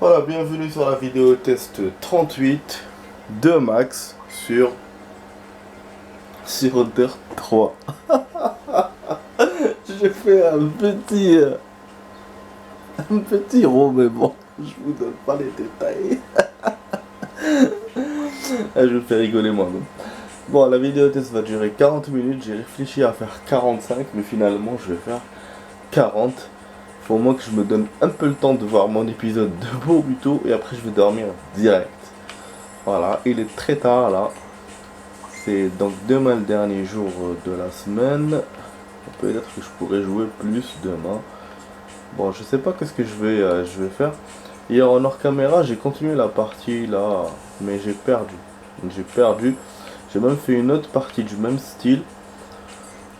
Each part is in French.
Voilà, bienvenue sur la vidéo test 38 de Max sur Dirt 3. J'ai fait un petit rond, mais bon, je vous donne pas les détails. Je me fais rigoler moi-même. Bon, la vidéo test va durer 40 minutes. J'ai réfléchi à faire 45, mais finalement je vais faire 40. Faut au moins que je me donne un peu le temps de voir mon épisode de Boruto et après je vais dormir direct. Voilà, il est très tard là. C'est donc demain le dernier jour de la semaine. Peut-être que je pourrais jouer plus demain. Bon, je sais pas qu'est-ce que je vais faire. Hier en hors caméra, j'ai continué la partie là, mais j'ai perdu. J'ai même fait une autre partie du même style.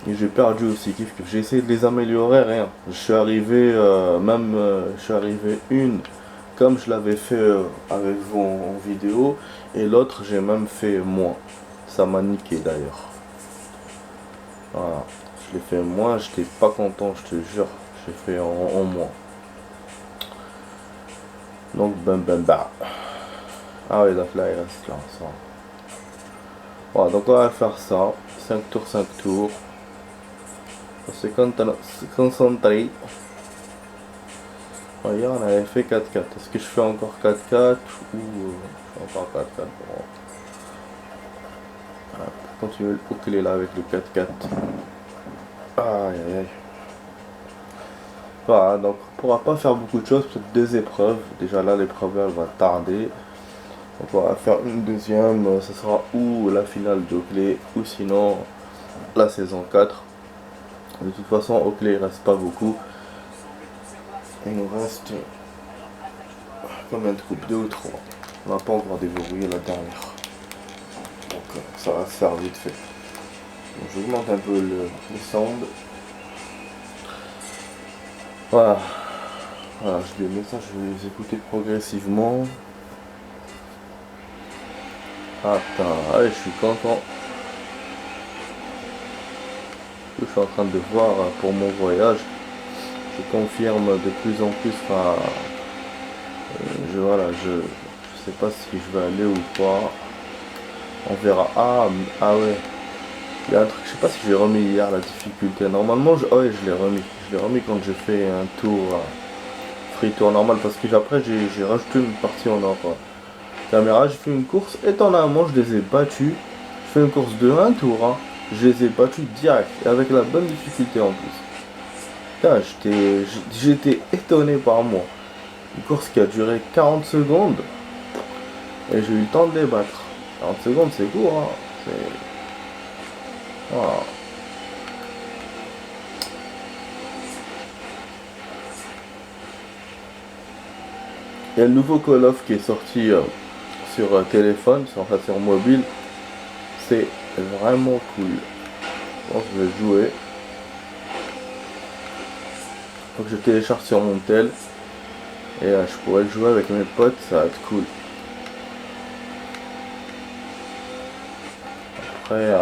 Et j'ai perdu aussi, kiff. J'ai essayé de les améliorer, rien. Je suis arrivé, une comme je l'avais fait avec vous en vidéo, et l'autre j'ai même fait moins. Ça m'a niqué d'ailleurs. Voilà, je l'ai fait moins, j'étais pas content, je te jure. J'ai fait en moins. Donc bah. Ah oui, la fly reste là, ça. Voilà, donc on va faire ça. 5 tours, 5 tours. Se concentrer. Hier on avait fait 4-4. Est-ce que je fais encore 4-4 ou je fais encore 4-4 pour continuer le ukulélé là avec le 4-4. Aïe aïe aïe. Voilà, donc on pourra pas faire beaucoup de choses, peut-être 2 épreuves. Déjà là l'épreuve elle va tarder. Donc on va faire une deuxième, ce sera ou la finale d'Oakley ou sinon la saison 4. De toute façon Oakley il reste pas beaucoup. Il nous reste combien de coupes? 2 ou 3. On n'a pas encore déverrouillé la dernière. Donc ça va se faire vite fait. Donc, j'augmente un peu le sound. Voilà. Voilà, je les mets ça, je vais les écouter progressivement. Attends, allez, je suis content. Je suis en train de voir pour mon voyage. Je confirme de plus en plus. Enfin, je sais pas si je vais aller ou pas. On verra. Ah ouais. Il y a un truc, je sais pas si j'ai remis hier la difficulté. Normalement, ouais, je l'ai remis. Je l'ai remis quand j'ai fait un tour, free tour normal. Parce que après, j'ai rajouté une partie en or. Caméra, j'ai fait une course. Étonnamment, je les ai battus. Je fais une course de un tour. Hein. Je les ai battus direct. Et avec la bonne difficulté en plus. Putain, j'étais étonné par moi. Une course qui a duré 40 secondes. Et j'ai eu le temps de les battre. 40 secondes, c'est court. Hein. Voilà. Il y a le nouveau Call of qui est sorti sur téléphone, sur mobile. C'est vraiment cool. Je pense que je vais jouer. Faut que je télécharge sur mon tel. Et je pourrais le jouer avec mes potes, ça va être cool. Après,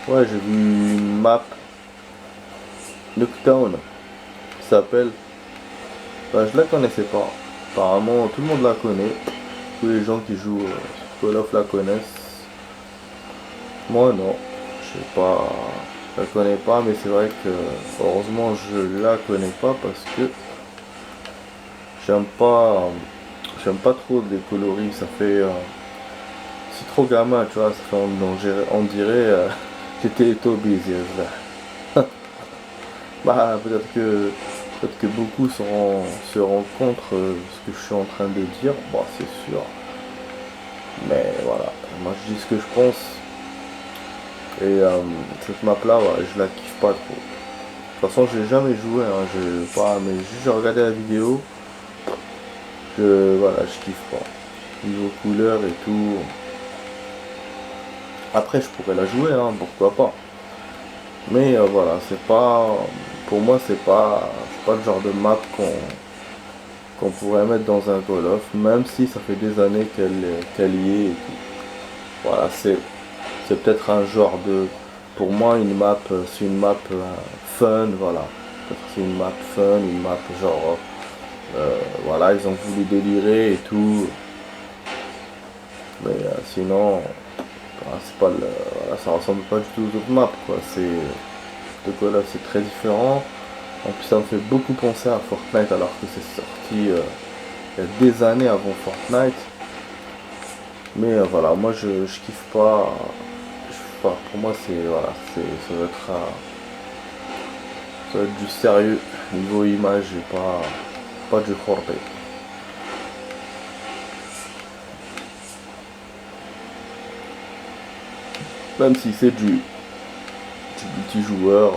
ouais, j'ai vu une map Nuketown qui s'appelle. Bah, je la connaissais pas. Apparemment, tout le monde la connaît. Tous les gens qui jouent sur Call of la connaissent. Moi, non. Je sais pas. Je la connais pas, mais c'est vrai que heureusement je la connais pas parce que j'aime pas trop les coloris. Ça fait. C'est trop gamin, tu vois. Ça fait, on dirait Teletubbies. Bah, peut-être que beaucoup se rendent compte ce que je suis en train de dire. Bon, c'est sûr. Mais voilà, moi je dis ce que je pense. Et cette map là, ouais, je la kiffe pas trop. De toute façon, j'ai jamais joué, hein, mais juste j'ai regardé la vidéo. Voilà, je kiffe pas. Niveau couleur et tout. Après, je pourrais la jouer, hein, pourquoi pas. Mais voilà, c'est pas. Pour moi, c'est pas le genre de map qu'on pourrait mettre dans un Call of, même si ça fait des années qu'elle y est et tout. Voilà, c'est peut-être un genre de. Pour moi, c'est une map fun, voilà. Peut-être c'est une map fun, une map genre, voilà, ils ont voulu délirer et tout. Mais sinon, c'est pas le, voilà, ça ressemble pas du tout aux autres maps, quoi. De quoi là, c'est très différent. En plus, ça me fait beaucoup penser à Fortnite alors que c'est sorti il y a des années avant Fortnite. Mais voilà, moi je kiffe pas. Pour moi, voilà, ça va être du sérieux niveau image et pas du roleplay. Même si c'est du multijoueur,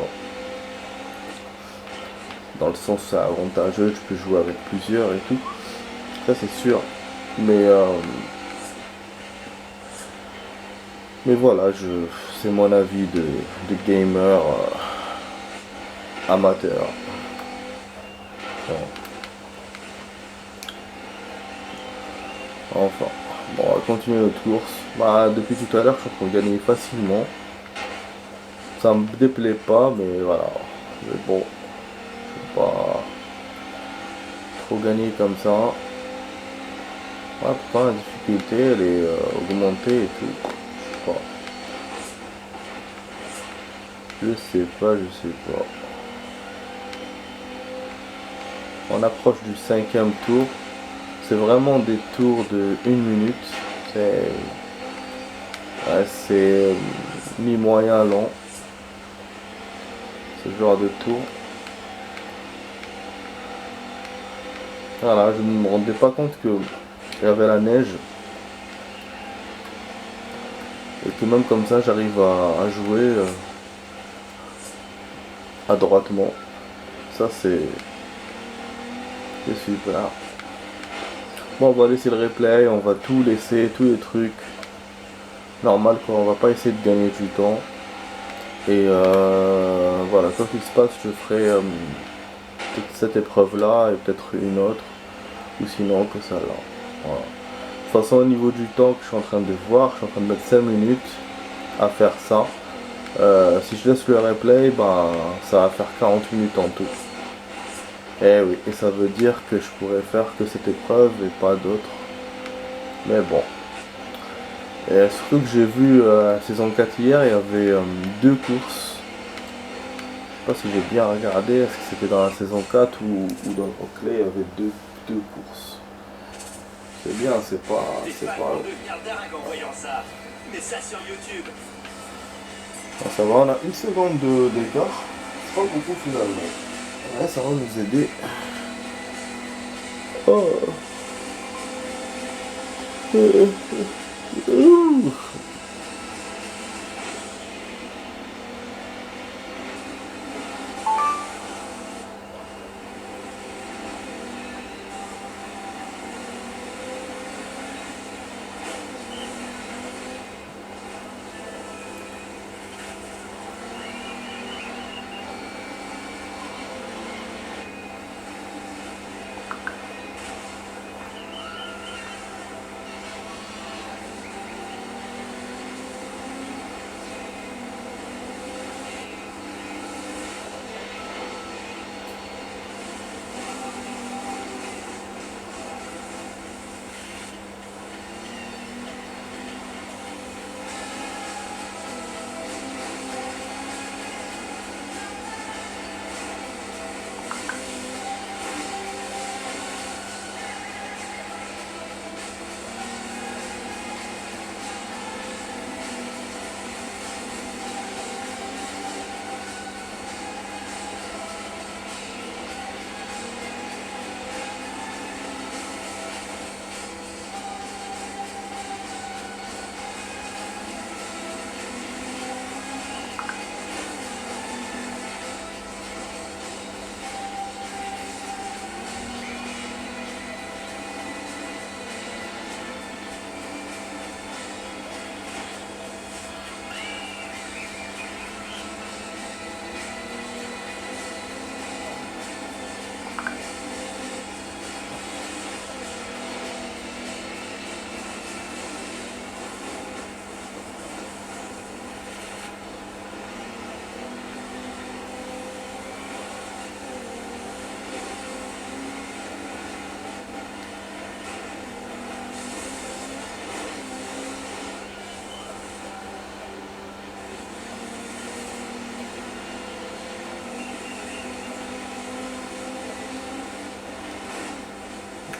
dans le sens c'est avantageux, tu peux jouer avec plusieurs et tout. Ça c'est sûr. Mais voilà, c'est mon avis de gamer amateur. Ouais. Enfin, bon, on va continuer notre course. Bah, depuis tout à l'heure, je crois qu'on gagnait facilement. Ça me déplaît pas, mais voilà. Mais bon, je vais pas trop gagner comme ça. Ah, pourtant la difficulté, elle est augmentée et tout. Je sais pas. On approche du 5e tour. C'est vraiment des tours de 1 minute. C'est mi-moyen long. Ce genre de tour. Voilà, je ne me rendais pas compte que il y avait la neige. Et que même comme ça, j'arrive à jouer adroitement. Ça, c'est super. Bon, on va laisser le replay, on va tout laisser, tous les trucs. Normal quoi, on va pas essayer de gagner du temps. Et voilà, quoi qu'il se passe, je ferai peut-être cette épreuve là et peut-être une autre. Ou sinon que ça là. Voilà. De toute façon, au niveau du temps que je suis en train de voir, je suis en train de mettre 5 minutes à faire ça. Si je laisse le replay, ben, ça va faire 40 minutes en tout. Et oui, et ça veut dire que je pourrais faire que cette épreuve et pas d'autres. Mais bon. Et surtout que j'ai vu la saison 4 hier, il y avait 2 courses. Je sais pas si j'ai bien regardé, est-ce que c'était dans la saison 4 ou dans le replay, il y avait deux courses. C'est bien, c'est pas. Ah, ça va, on a 1 seconde d'écart. C'est pas beaucoup finalement. Ouais, ça va nous aider. Oh.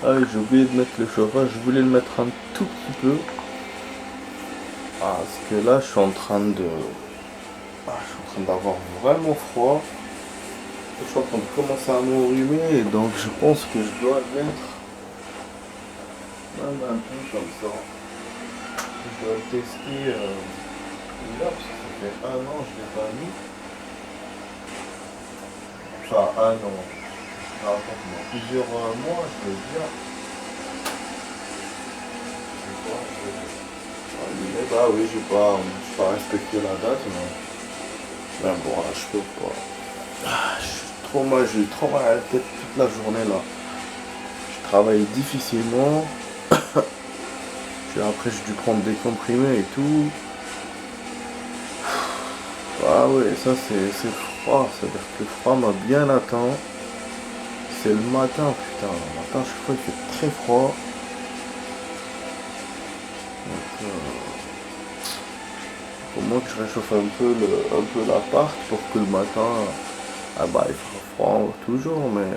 Ah oui, j'ai oublié de mettre le chauffage, je voulais le mettre un tout petit peu. Parce que là, je suis en train d'avoir vraiment froid. Je suis en train de commencer à m'enrhumer, et donc je pense que je dois le mettre même un peu comme ça. Je dois le tester là, parce que ça fait 1 an que je ne l'ai pas mis. Enfin, 1 an. Rapidement. Plusieurs mois, je veux dire. Bah oui, j'ai pas respecté la date, mais bon, là, je peux pas. J'ai eu trop mal à la tête toute la journée là. Je travaille difficilement. Puis après, j'ai dû prendre des comprimés et tout. Ah ouais, ça c'est froid, c'est-à-dire que le froid m'a bien atteint. C'est le matin, putain. Le matin, chaque fois, il fait très froid. Donc, faut moins que je réchauffe un peu l'appart pour que le matin, ah bah, il fera froid toujours, mais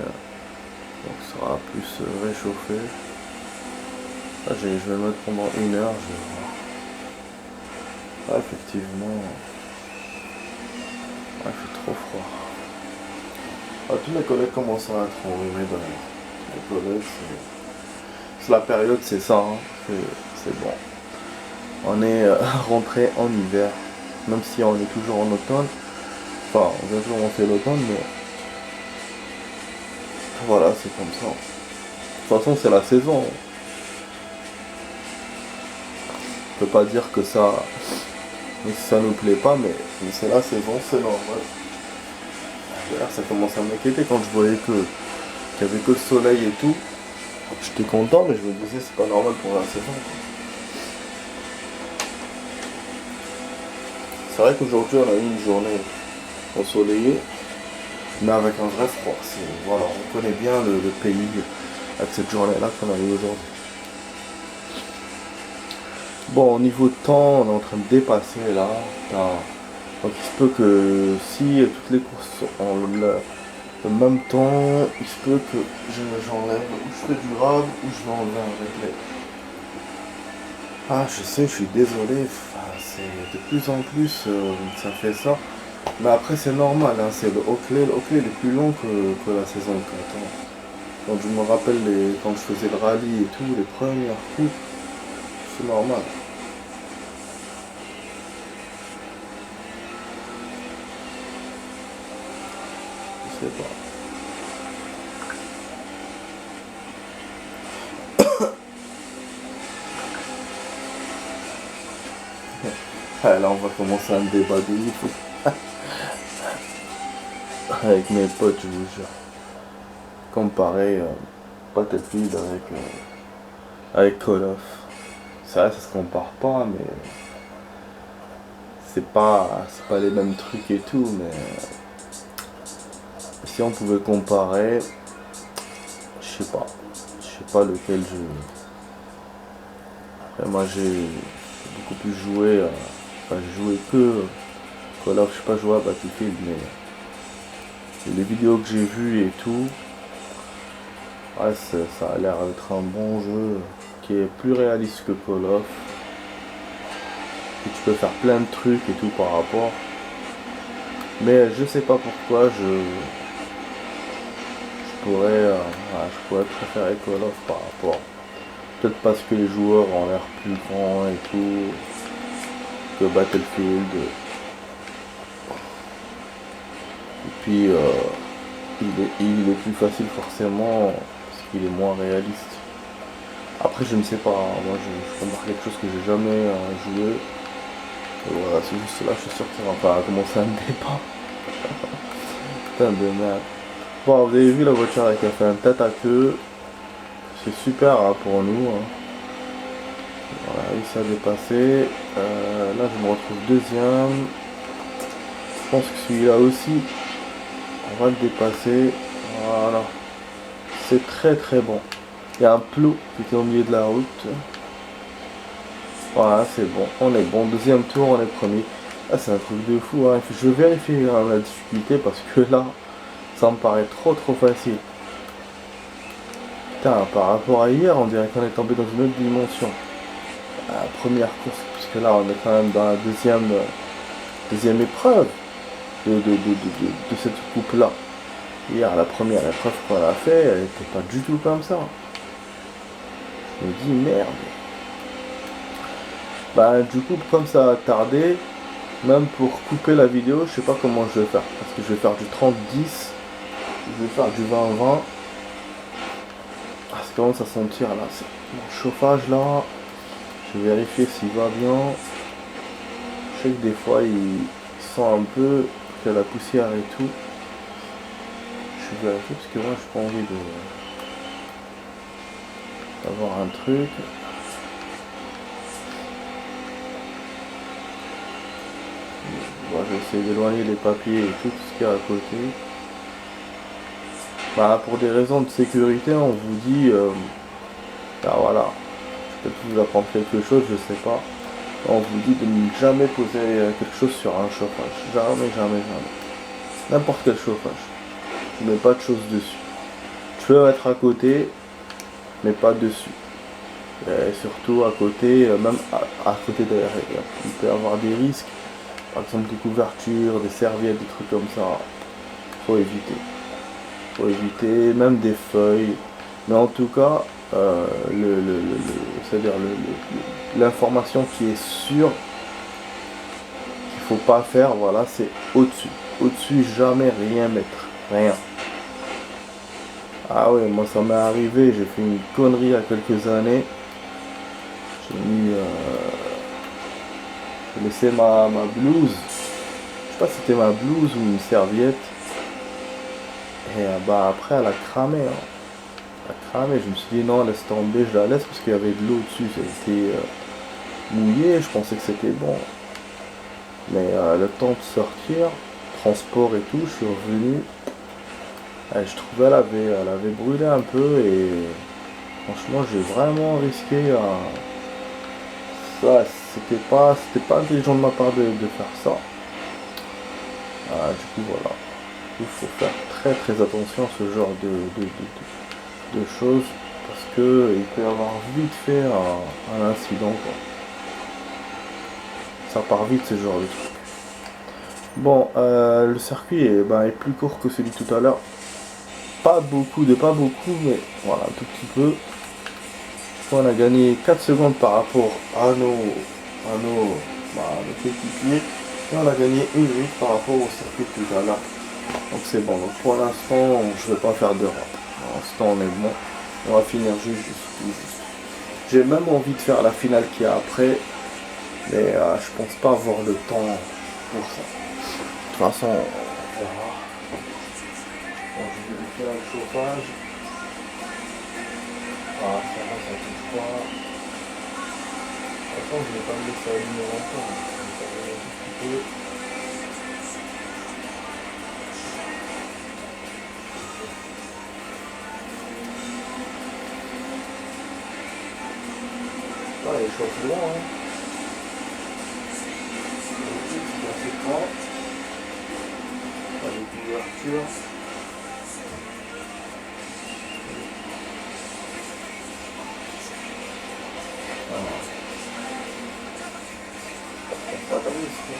donc, ça sera plus réchauffé. Là, je vais le mettre pendant 1 heure, je vais voir. Ah, effectivement, il fait trop froid. Ah, tous mes collègues commencent à être enrhumés d'ailleurs. Les collègues, c'est la période, c'est ça, hein. C'est bon. On est rentré en hiver, même si on est toujours en automne. Enfin, on vient toujours monter l'automne, mais voilà, c'est comme ça. De toute façon, c'est la saison. On peut pas dire que ça nous plaît pas, mais c'est la saison, c'est normal. D'ailleurs, ça commence à m'inquiéter quand je voyais qu'il y avait que le soleil et tout. J'étais content, mais je me disais c'est pas normal pour la saison, quoi. C'est vrai qu'aujourd'hui on a eu une journée ensoleillée, mais avec un vrai froid. Voilà, on connaît bien le pays avec cette journée-là qu'on a eu aujourd'hui. Bon, au niveau de temps, on est en train de dépasser là. Donc il se peut que si toutes les courses ont le même temps, il se peut que j'enlève ou je fais durable ou je vais enlever un replay. Ah, je sais, je suis désolé, enfin, c'est de plus en plus ça fait ça. Mais après c'est normal, hein, c'est le Oakley. Le Oakley il est plus long que la saison 4 ans. Quand je me rappelle quand je faisais le rallye et tout, les premières coupes, c'est normal. Je sais pas. Ah, là on va commencer un débat de ouf. Avec mes potes, je vous jure. Comparer Battlefield avec Call of. C'est vrai, ça se compare pas, mais c'est pas les mêmes trucs et tout, mais si on pouvait comparer, je sais pas lequel je. Après, moi j'ai beaucoup plus joué, enfin j'ai joué que Call of, je sais pas joué à Battlefield, mais les vidéos que j'ai vues et tout, ouais, ça a l'air d'être un bon jeu qui est plus réaliste que Call of. Et tu peux faire plein de trucs et tout par rapport. Mais je sais pas pourquoi je pourrais préférer Call of par rapport. Peut-être parce que les joueurs ont l'air plus grands et tout que Battlefield. Et puis il est plus facile forcément parce qu'il est moins réaliste. Après je ne sais pas, hein. Moi je compare quelque chose que j'ai jamais joué. Et voilà, c'est juste là, je suis sûr qu'on va pas commencer un débat. Putain de merde. Bon, vous avez vu la voiture qui a fait un tête à queue. C'est super hein, pour nous. Hein. On a réussi à dépasser. Là, je me retrouve deuxième. Je pense que celui-là aussi, on va le dépasser. Voilà. C'est très très bon. Il y a un plot qui est au milieu de la route. Voilà, c'est bon. On est bon. Deuxième tour, on est premier. Ah, c'est un truc de fou. Hein. Je vais vérifier la difficulté parce que là, ça me paraît trop facile. Putain, par rapport à hier, on dirait qu'on est tombé dans une autre dimension. La première course, puisque là on est quand même dans la deuxième épreuve de cette coupe-là. Hier, la première épreuve qu'on a fait, elle était pas du tout comme ça. Je me dis merde. Bah du coup, comme ça a tardé, même pour couper la vidéo, je sais pas comment je vais faire. Parce que je vais faire du 30-10, je vais faire du 20-20. Ah, ça commence à sentir là, c'est mon chauffage là. Je vais vérifier s'il va bien. Je sais que des fois il sent un peu que la poussière et tout. Je vais vérifier parce que moi j'ai pas envie d'avoir un truc. Bon, je vais essayer d'éloigner les papiers et tout ce qu'il y a à côté. Bah, pour des raisons de sécurité, on vous dit, bah voilà, je peux vous apprendre quelque chose, je sais pas. On vous dit de ne jamais poser quelque chose sur un chauffage. Jamais, jamais, jamais. N'importe quel chauffage. Tu mets pas de choses dessus. Tu peux mettre à côté, mais pas dessus. Et surtout à côté, même à côté derrière. Il peut y avoir des risques. Par exemple des couvertures, des serviettes, des trucs comme ça. Faut éviter. Faut éviter, même des feuilles. Mais en tout cas, c'est-à-dire l'information qui est sûre qu'il faut pas faire, voilà, c'est au-dessus. Au-dessus, jamais rien mettre. Rien. Ah ouais, moi ça m'est arrivé, j'ai fait une connerie il y a quelques années. J'ai laissé ma blouse. Je sais pas si c'était ma blouse ou une serviette. Et bah après elle a cramé. Hein. Elle a cramé. Je me suis dit non, laisse tomber, je la laisse parce qu'il y avait de l'eau dessus. C'était mouillé, je pensais que c'était bon. Mais le temps de sortir, transport et tout, je suis revenu. Et je trouvais elle avait brûlé un peu et franchement j'ai vraiment risqué ça, c'était pas intelligent de ma part de faire ça. Du coup voilà. Il faut faire très très attention à ce genre de choses parce que il peut y avoir vite fait un incident quoi. Ça part vite ce genre de truc. Bon, le circuit est plus court que celui de tout à l'heure. Pas beaucoup, mais voilà, un tout petit peu. On a gagné 4 secondes par rapport à nos coéquipiers. Et on a gagné 1 minute par rapport au circuit de tout à l'heure. Donc c'est bon. Donc pour l'instant, je ne vais pas faire d'erreur. Pour l'instant, on est bon. On va finir juste. J'ai même envie de faire la finale qui est après. Mais je pense pas avoir le temps pour ça. De toute façon, on verra. Bon, je vais faire le chauffage. Ah, ça va, ça touche pas. De toute façon, je vais pas me laisser allumer longtemps. Je vais faire un tout petit peu. Ah, il chauffe loin, hein. C'est assez grand. Pas de couverture. Pas de risque.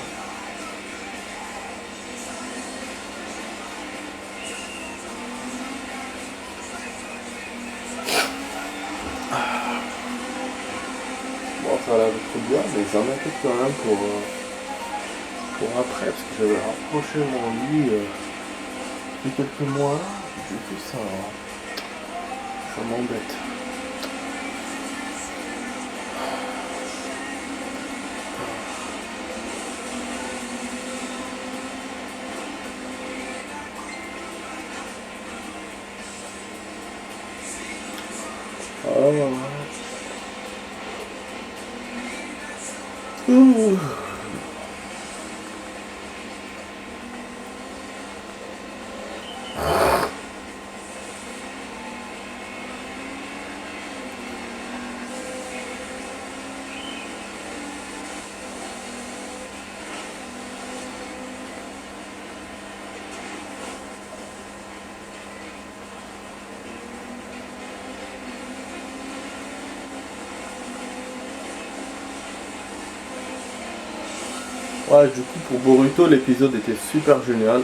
Bon, ça a l'air d'être bien, mais j'en inquiète quand même pour après, parce que j'avais rapproché mon lit depuis quelques mois. Du coup, ça m'embête. Ah, voilà. Ouh. Ouais, du coup, pour Boruto, l'épisode était super génial.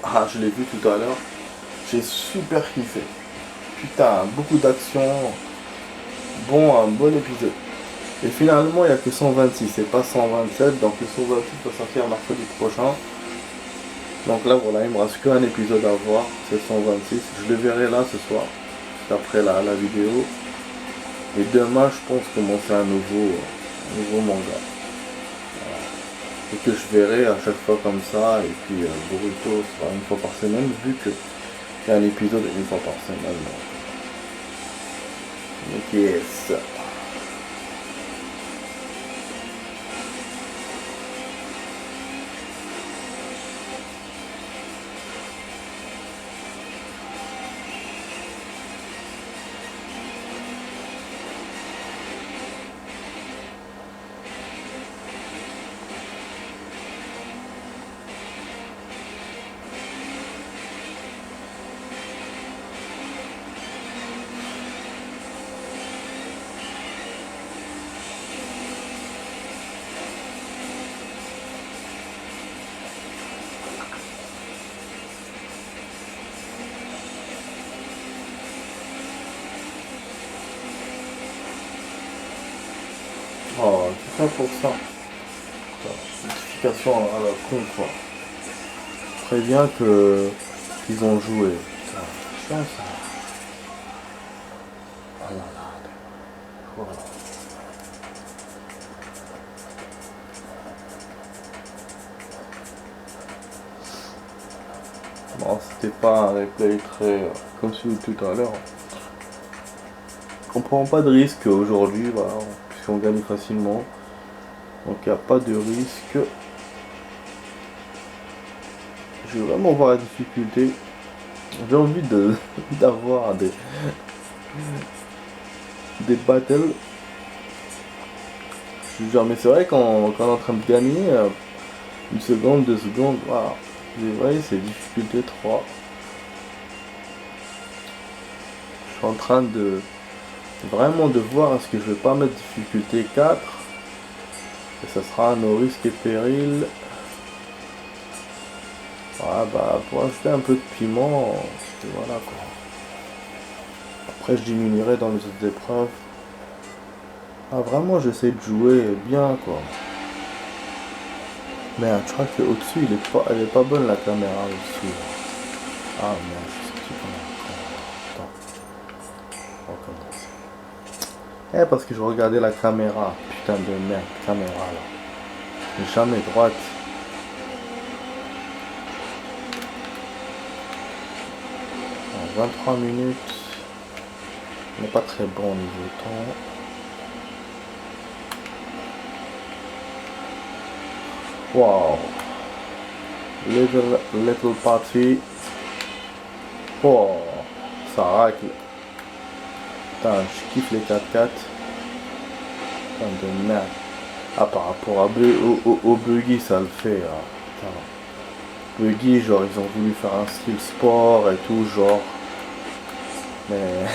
Ah, je l'ai vu tout à l'heure. J'ai super kiffé. Putain, beaucoup d'action. Bon, un bon épisode. Et finalement, il n'y a que 126 et pas 127. Donc le 126 va sortir mercredi prochain. Donc là, voilà, il me reste qu'un épisode à voir. C'est 126. Je le verrai là ce soir. Après la vidéo. Et demain, je pense commencer un nouveau manga. Et que je verrai à chaque fois comme ça. Et puis Boruto sera une fois par semaine, vu que il y a un épisode une fois par semaine. Donc yes. Oh, tout ça pour ça. Notification à la con quoi. Très bien que qu'ils ont joué. Putain, ça. Oh là là. Voilà. Bon, c'était pas un replay très comme celui de tout à l'heure. On prend pas de risque aujourd'hui, voilà, puisqu'on gagne facilement. Donc il n'y a pas de risque. Je vais vraiment voir la difficulté. J'ai envie d'avoir des battles. Mais c'est vrai quand on est en train de gagner, une seconde, 2 secondes, voilà. Vous voyez, c'est difficulté 3. Je suis en train de vraiment de voir est-ce que je vais pas mettre difficulté 4. Et ça sera nos risques et périls. Ah bah pour ajouter un peu de piment, voilà quoi. Après je diminuerai dans les autres épreuves. Ah vraiment j'essaie de jouer bien quoi. Merde, je crois que au-dessus elle est pas bonne la caméra au-dessus. Ah merde, je sais plus comment. Attends. On recommence. Eh parce que je regardais la caméra. Putain de merde, caméra là. Jamais droite. 23 minutes. On n'est pas très bon au niveau temps. Wow. Little party. Oh. Ça racle. Putain, je kiffe les 4x4. Putain de merde. Ah, par rapport au buggy, ça le fait. Hein. Buggy, genre, ils ont voulu faire un style sport et tout, genre. Mais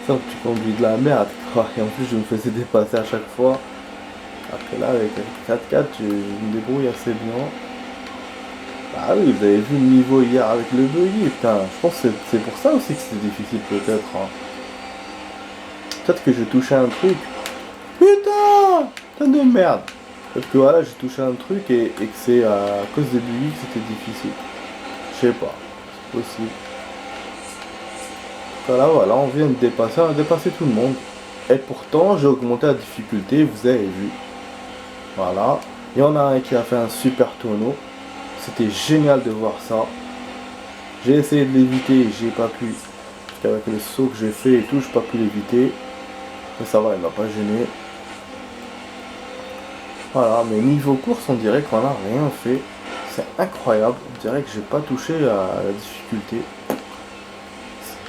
sauf que tu conduis de la merde quoi. Et en plus je me faisais dépasser à chaque fois. Après là avec le 4x4 je me débrouille assez bien. Ah oui, vous avez vu le niveau hier avec le buggy, putain. Je pense que c'est pour ça aussi que c'était difficile peut-être. Hein. Peut-être que j'ai touché un truc. Putain de merde. Peut-être que voilà j'ai touché un truc et que c'est à cause des buggy que c'était difficile. Je sais pas. C'est possible. Voilà, on vient de dépasser, on a dépassé tout le monde. Et pourtant, j'ai augmenté la difficulté, vous avez vu. Voilà. Il y en a un qui a fait un super tonneau. C'était génial de voir ça. J'ai essayé de l'éviter, j'ai pas pu. Parce qu'avec le saut que j'ai fait et tout, j'ai pas pu l'éviter. Mais ça va, il m'a pas gêné. Voilà, mais niveau course, on dirait qu'on a rien fait. C'est incroyable. On dirait que j'ai pas touché à la difficulté.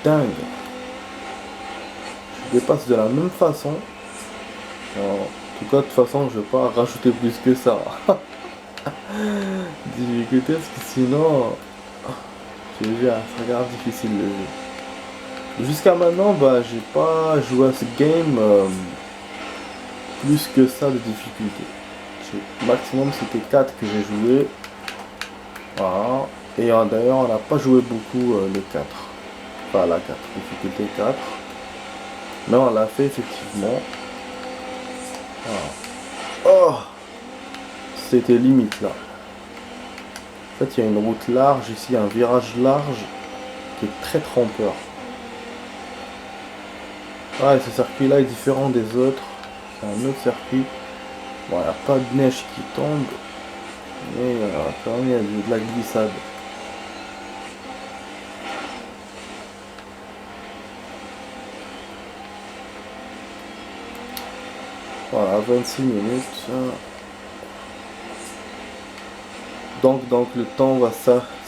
Dingue. Je dépasse de la même façon. En tout cas, de toute façon, je vais pas rajouter plus que ça. Difficulté, parce que sinon, je veux dire, ça regarde difficile le jeu. Jusqu'à maintenant, bah, j'ai pas joué à ce game plus que ça de difficulté. Maximum c'était 4 que j'ai joué. Voilà. Et d'ailleurs on n'a pas joué beaucoup le 4. Enfin la 4, difficulté 4. Mais on l'a fait effectivement. Voilà. Oh, c'était limite là. En fait il y a une route large, ici un virage large qui est très trompeur. Ouais, ce circuit là est différent des autres. C'est un autre circuit. Bon, il n'y a pas de neige qui tombe. Mais quand même il y a de la glissade. Voilà, 26 minutes. Donc le temps va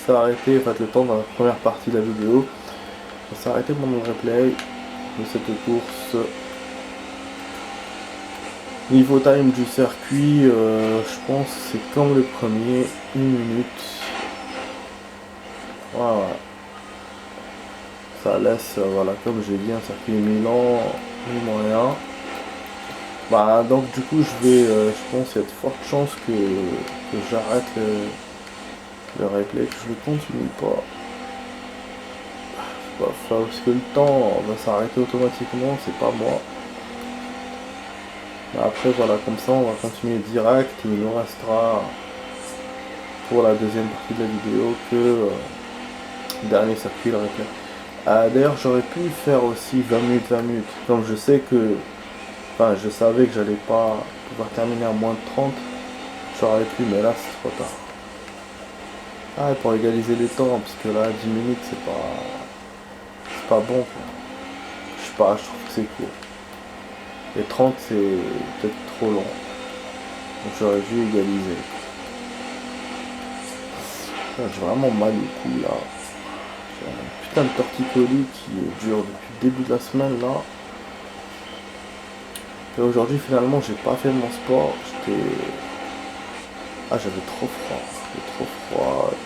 s'arrêter, en fait le temps dans la première partie de la vidéo va s'arrêter pendant le replay de cette course. Niveau time du circuit, je pense que c'est comme le premier, 1 minute. Voilà. Ça laisse, voilà, comme j'ai dit, un circuit Milan, moyen. Bah donc du coup je pense qu'il y a de fortes chances que j'arrête le replay, que je le continue pas. Parce que le temps va s'arrêter automatiquement, c'est pas moi. Mais après voilà, comme ça on va continuer direct et il nous restera pour la deuxième partie de la vidéo que dernier circuit, le replay. D'ailleurs j'aurais pu faire aussi 20 minutes, 20 minutes, comme je sais que, enfin je savais que j'allais pas pouvoir terminer à moins de 30, j'aurais pu, mais là c'est trop tard. Ah, et pour égaliser les temps, parce que là 10 minutes c'est pas bon quoi. Je sais pas, je trouve que c'est court. Et 30 c'est peut-être trop long. Donc j'aurais dû égaliser. J'ai vraiment mal au cou là. J'ai un putain de torticolis qui dure depuis le début de la semaine là. Et aujourd'hui finalement j'ai pas fait mon sport. J'avais trop froid. Et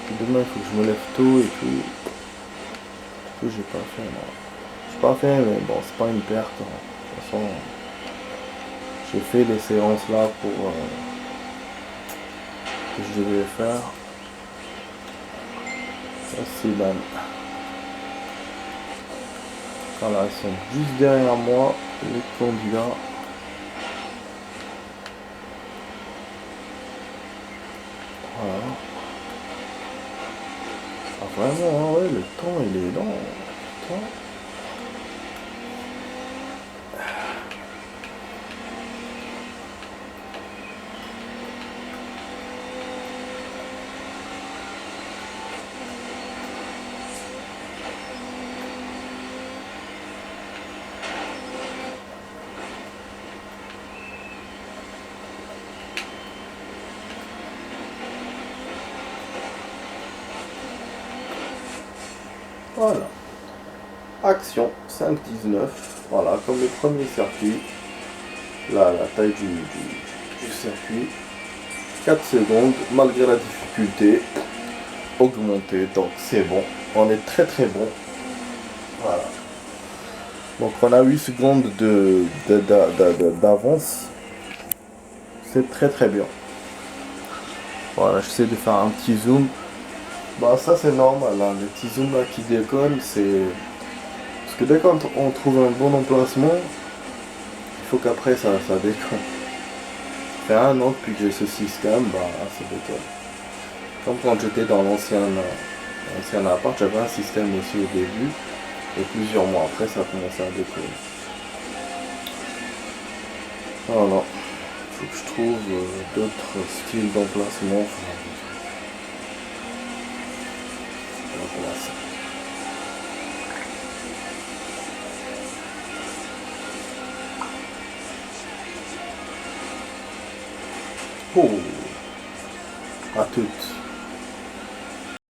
puis demain il faut que je me lève tôt et tout. Du coup j'ai pas fait non. J'ai pas fait mais bon c'est pas une perte. Hein. De toute façon j'ai fait les séances là pour que je devais faire. Ça c'est même. Voilà, ils sont juste derrière moi, les candidats. Voilà. Ah, vraiment, hein, ouais, le temps il est lent. Putain. Voilà. Action 5-19. Voilà, comme le premier circuit. Là, la taille du circuit. 4 secondes, malgré la difficulté augmentée. Donc c'est bon. On est très très bon. Voilà. Donc on a 8 secondes d'avance. C'est très très bien. Voilà, j'essaie de faire un petit zoom. Bah ça c'est normal, hein. Les petits zooms là qui décollent, c'est... Parce que dès qu'on trouve un bon emplacement, il faut qu'après ça décolle. Ça fait 1 an depuis que j'ai ce système, bah ça décolle. Comme quand j'étais dans l'ancien appart, j'avais un système aussi au début. Et plusieurs mois après ça a commencé à décoller. Voilà. Faut que je trouve d'autres styles d'emplacement. Oh, à toutes.